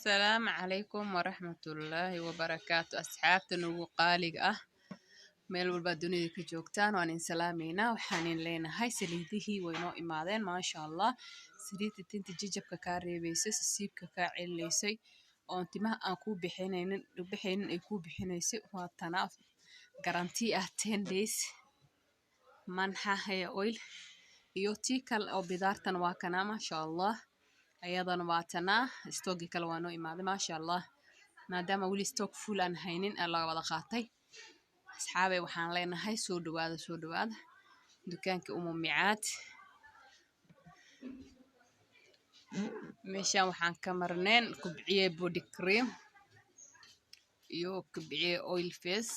السلام عليكم ورحمة الله وبركاته أصحابتنا وقالق meel walba dunida ka joogtaan waan in salaameynaa waxaan leenahay saliidihii waynoo imaadeen maasha Allah saliidda tinta jijabka ka reebaysay siibka ka celineysay oo timaha aan ku bixinaynin ay ku bixinaysay waa tanaaf guarantee ah 10 days manxa hair oil iyo tii kale oo bidaartan waa kana maasha Allah ayadana waa tanaa stock kale waa noo imaaday maasha Allah maadaama wali stock full aan haynin la wada qaatay asxaabay waxaan leenahay soo dhawaada dukaanka Micaad meeshaan waxaan ka marneen kubciye body cream iyo kubciye oil face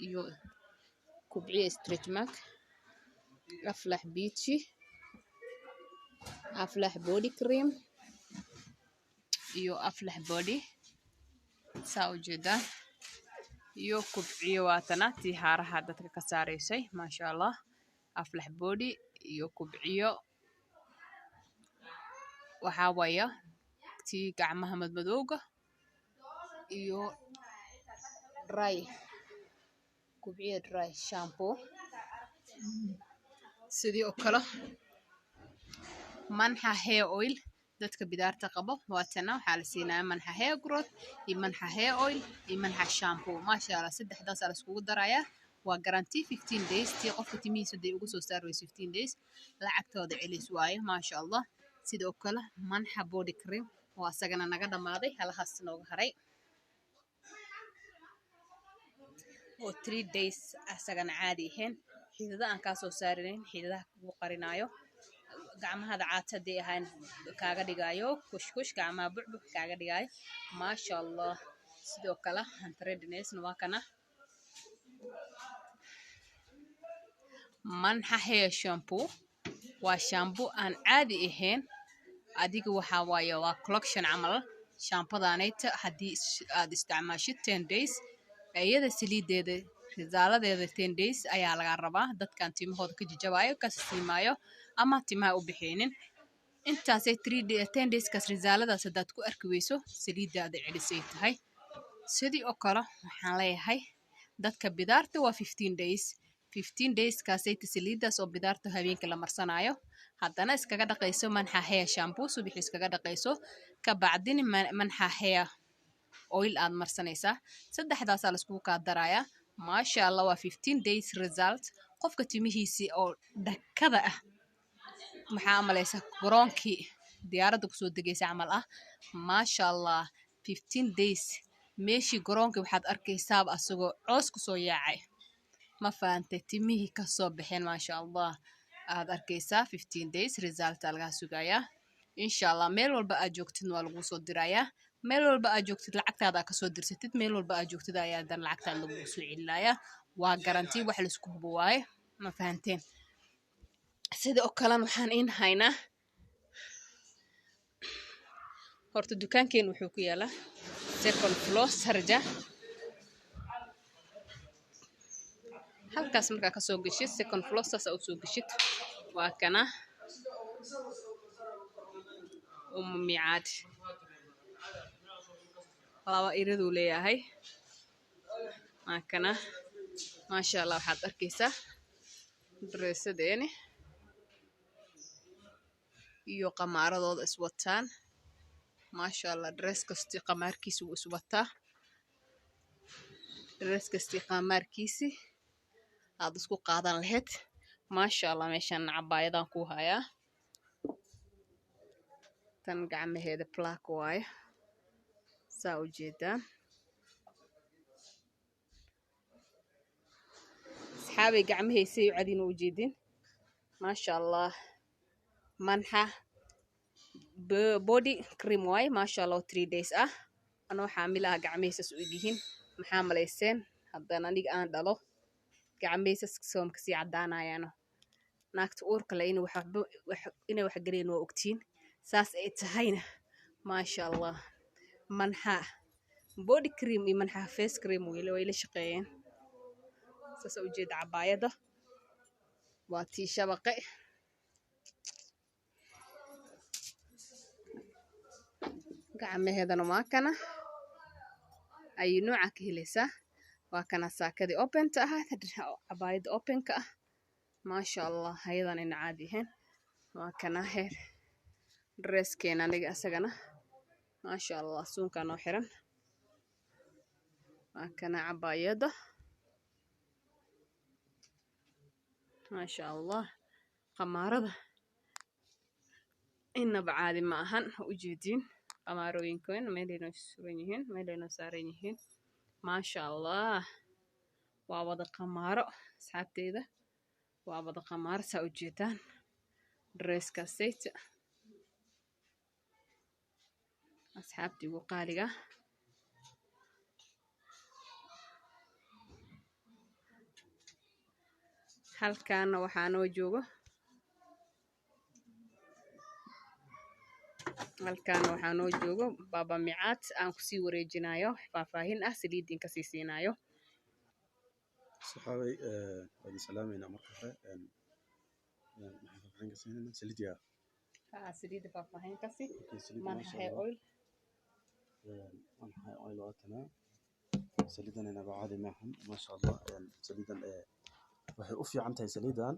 iyo kubciye stretch mark aflax beachy aflax body cream iyo aflax body saa u jeedaan iyo kubciyo waatana tii haaraha dadka ka saareysay maasha Allah aflax body iyo kubciyo waxa waya tii gacmaha madmadowga iyo dry kubciyo dry shampoo sidii oo kale manxa hair oil dadka bidaarta qabo waatana waxa la siinaa manxa hair growth iyo manxa hair oil iyo manxa shampoo maasha Allah saddexdaas la isku daraya waa guarantee 15 days tii qofka timihiisa day ugu soo saarayso 15 days lacagtooda celis waaye maasha Allah sidoo kale manxa body cream waa asagana naga dhamaaday halahaas nooga haray oo 3 days asagana caadi ahayn xidida aan ka soo saarinayn xididaha ugu qarinayo gacmaha caatadii ahaan kaaga dhigayo kushkush gacmaha bucbuc kaaga dhigayo maasha Allah sidoo kale redness waa kana manxa hair shampoo waa shampoo aan caadi ahayn adiga waxa waaye waa collection amal shampoodanayta hadii aad isticmaashid 10 days ayada saliideeda risaaladeeda 10 days ayaa laga rabaa dadkan timahooda ka jajabayo ka siimayo ama timaha u bixinin intaasay 10 days kas risaaladaas hadaad ku arki weyso saliidaada celisay tahay sidii oo kale waxaan leeyahay dadka bidaarta waa 15 days kaasay saliidaas oo bidaarta habeenka la marsanayo haddana iskaga dhaqayso manxa hair shampoo subax iskaga dhaqayso ka bacdin manxa hair oil aad marsanaysa saddexdaas la isku ka daraya maasha Allah waa 15 days result qofka timihiisi oo dhakada ah maxaa amalaysa garoonkii diyaaradda ku soo degaysa amal ah maasha Allah 15 days meeshii garoonkii waxaad arkaysaa asagoo coos ku soo yaacay ma faantay timihii ka soo baxeen maasha Allah aad arkaysaa 15 days result laga sugaya insha Allah meel walba aad joogtid waa lagu soo dirayaa meel walba aad joogtid lacagtaada ka soo dirsatid meel walba aad joogtid ayaa dan lacagtaada lagu soo celinaya waa guarantee wax la isku hubo waaye ma fahanteen sidoo kale waxaan in haynaa horta dukaankeen wuxuu ku yaalaa second floor sarja halkaas markaa ka soo gashid second floor saas u soo gashid waa kana Micaad laba iriduu leeyahay waa kana maasha Allah waxaad arkaysaa dressadeeni iyo qamaaradooda iswataan maasha Allah dress kasti qamaarkiisu iswataa dress kasti qamaarkiisi aad isku qaadan lahayd maasha Allah meeshan cabaayadaan ku hayaa tan gacmaheeda black waaye saa u jeedaan asxaabay gacmaheysay cadin u jeedin maasha Allah manxa body cream waaye maasha Allah 3 days ah anoo xaamilaha gacmaheysas u yihiin maxaa malayseen haddana aniga aan dhalo gacmaheysas soomka si cadaanayaano naagta uurka la inay wax galeen waa ogtiin saas ay tahayna maasha Allah manxa body cream iyo manxa face cream way la shaqeeyeen saas u jeed cabaayada waa tii shabaqe gacmaheedana waa kana ayuu nooca ka helaysaa waa kana saakadii openta ahayd cabaayada openka ah maasha allah hayadan ina caadi ahayn waa kana heer dresskeena aniga asagana maasha allah suunka noo xiran waa kana cabaayada maasha allah qamaarada inaba caadi ma ahan ujeediin qamaarooyinkoon meelayna suran yihiin meelayna saaran yihiin maasha allah waa wada qamaaro asxaabteeda waa wada qamaaro saa ujeedaan dresska set asxaabtii ugu qaaliga halkaana waxaa noo joogo baba micaad aan kusii wareejinayo faahfaahin ah saliidin kasii siinayo صحابي هذه سلامينا مرحبا فاهفاهين كسينا سليديا سليد فاهفاهين كسي منحي اويل منحي اويل واتنا سليدنا انا بعادي معهم ما شاء الله سليدا waxay u fiican tahay saliidan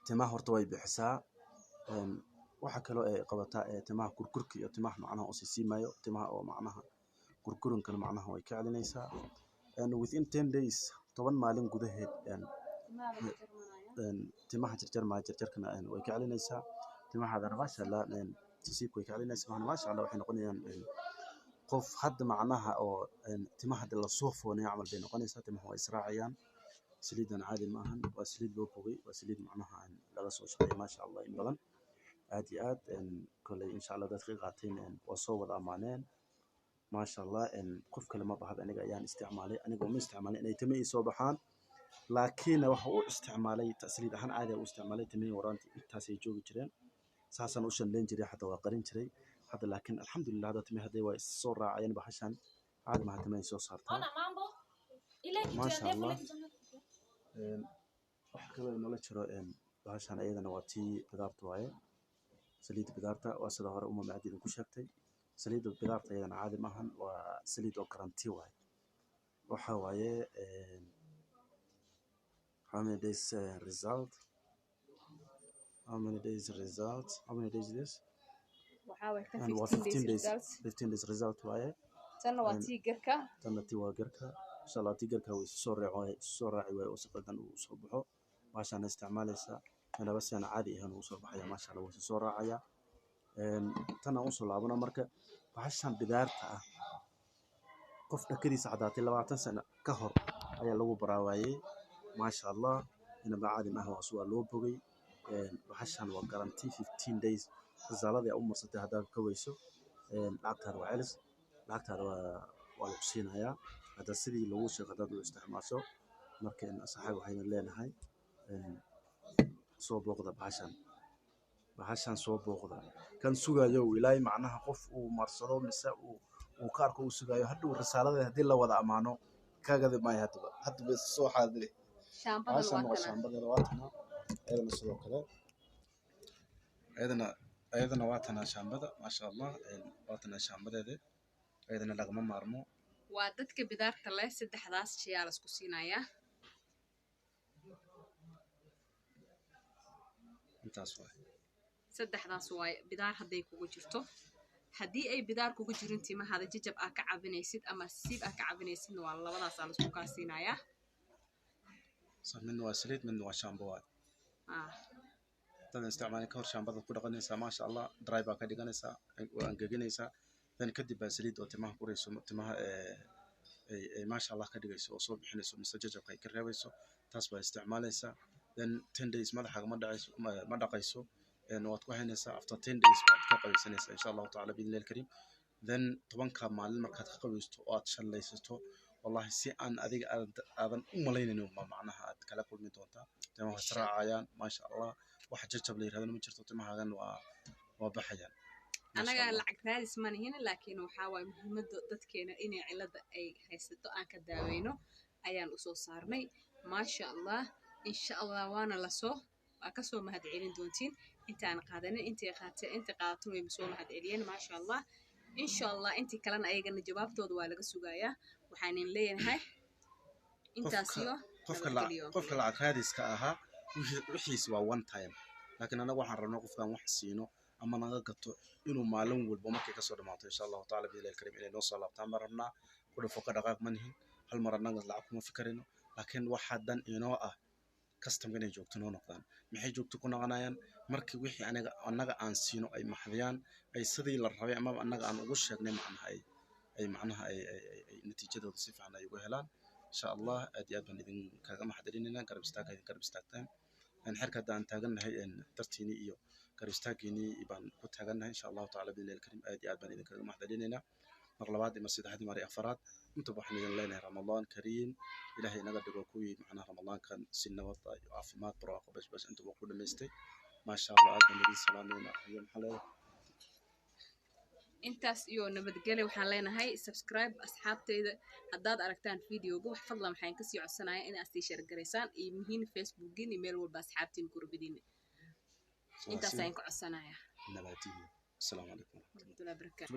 timaha horta way bixisaa waxa kale oo ay qabataa timaha kurkurka iyo timaha macnaha oo siisiimayo timaha oo macnaha kurkurunkana macnaha way ka celinaysaa and within 10 days 10 maalin gudaheed timaha jarjarkana way ka celinaysaa timaha darbaasha la siisiibka way ka celinaysaa maasha Allah waxay noqonayaan qof hadda macnaha oo timaha la soo foonay amal bay noqonaysaa timaha way israacayaan saliidan caadi ma ahan waa saliid loo bogay waa saliid macnaha laga soo shaqeeyay maasha Allah in badan aad iyo aad kulay insha Allah dadka qaateen waa soo wada amaaneen maasha Allah qof kale ma bahad aniga ayaan isticmaalay aniga ma isticmaalay inay timay soo baxaan laakiin waxa uu isticmaalay saliid ahaan caadi u isticmaalay timay waraanti intaas ay joogi jireen saasan u shanleen jiray hatta waa qarin jiray hadda laakiin alxamdulillah hadda timay haday waa soo raacayeen bahashan caadi ma timay soo saartaa maasha Allah waxa kale oo nala jiro bahashan ayadana waa tii bidaarta waaye saliid bidaarta waa sida hore uma macdiin ku sheegtay saliid bidaarta ayadana caadi ma ahan waa saliid oo garanti waaye waxa waaye how many days result how many days this waxa way ka 15 days result waaye tan waa tii garka waa garka insha Allah tii garka way soo raaci way oo saqadan uu soo baxo maasha Allah isticmaalaysa ana bas ana caadi ahaan uu soo baxaya maasha Allah way soo raacaya tan aan soo laabana marka bahashan bidaarta ah qof dhakadiisa cadaatay 20 sano ka hor ayaa lagu baraawayay maasha Allah ina caadi ma aha waa loo bogay bahashan waa garanti 15 days risaalada ay u marsatay hadaa ka weyso lacagtaada waa celis lacagtaada waa lagu siinayaa hada sidii lagu shaqada u isticmaasho marka in asxaab waxayna leenahay soo booqda bahashan soo booqda kan sugayo ilaahay macnaha qof uu marsado mise uu ka arko uu sugayo haduu risaalada hadii la wada amaano kaagada ma hadba soo xaadiri shaambada waa tana ayadana sidoo kale ayadana waa tana shaambada maasha Allah waa tana shaambadeeda ayadana lagama maarmo waa dadka bidaarta leh saddexdaas shay la isku siinayaa intaas waa saddexdaas waa bidaar haday kugu jirto hadii ay bidaar kugu jirin timahaada jajab ka cabinaysid ama siib ka cabinaysid waa labadaas la isku kaasinayaa samin waa saliid min waa shaambo tan isticmaalin ka hor shaambada ku dhaqanaysa maasha Allah dry ba ka dhiganaysa oo angaginaysa tan kadib baa saliid oo timaha ku reeyso timaha maasha Allah ka dhigayso oo soo bixinayso mise jajabka ay ka reebayso taas baa isticmaalaysa then 10 days madaxaaga ma dhaqayso waad ku haynaysaa after 10 days baad ka qabaysanaysaa insha Allah ta'ala biidhnil karim then 10 maalin markaad ka qabaysto oo aad shallaysato wallahi si aan adiga aadan u malaynayno macnaha aad kala kulmi doontaa timaha israacayaan maasha Allah wax jajab la yiraahdo ma jirto timahaagan waa baxayaan anaga lacag raadis ma nihin laakiin waxa way muhiimada dadkeena inay cilada ay haysato aan ka daaweyno ayaan u soo saarnay maasha Allah insha Allah waana la soo ka soo mahad celin doontiin intaan qaadanin inta qaadato way soo mahad celiyeen maasha Allah insha allah intii kalena ayagana jawaabtooda waa laga sugayaa waxaanin leeyahay intaas iyo qofka lacag raadiska ahaa wixiis waa one time laakiin anagu waxaan rabnaa qofkan wax siino ama naga gato inuu maalin walba markay kasoo dhamaato insha allahu tacaala biilahi karim inay noo soo laabtaan baan rabnaa ku dhafo ka dhaqaaq ma nihin hal mar annaga lacag kuma fikarino laakiin waxa dan inoo ah customka inay joogto noo noqdaan maxay joogto ku noqonayaan markii wixii annaga aan siino ay maxdiyaan ay sidii la rabay ama annaga aan ugu sheegnay macnaha ay natiijadooda si fiican ay uga helaan insha allah aad iyo aad baan idin kaaga mahadcelinaynaa garab istaagtaan xerka hadda aan taagannahay dartiini iyo garab istaagiinii baan ku taagannahay insha allahu tacaala biilahi karim aad iyo aad baan idin kaaga mahadcelinaynaa mar labaad iyo mar saddexaad mar afaraad intaba waxaan idin leenahay ramadaan kariim ilaahay inaga dhigo kuwii macnaha ramadaankan si nabad iyo caafimaad barwaaqo bashbash intaba ku dhamaystay maasha allah aad baan idin salaamayna iyo maxaa leedahay intaas iyo nabadgelyo waxaan leenahay subscribe asxaabteyda haddaad aragtaan videoga wax fadlan waxaan kasii codsanayaa inaad sii share gareysaan iyo muhiim facebookin iyo meel walba asxaabtiin gurbadiina intaas ayaan ka codsanayaa nabadiyo assalaamu calaykum warahmatullahi wabarakatuh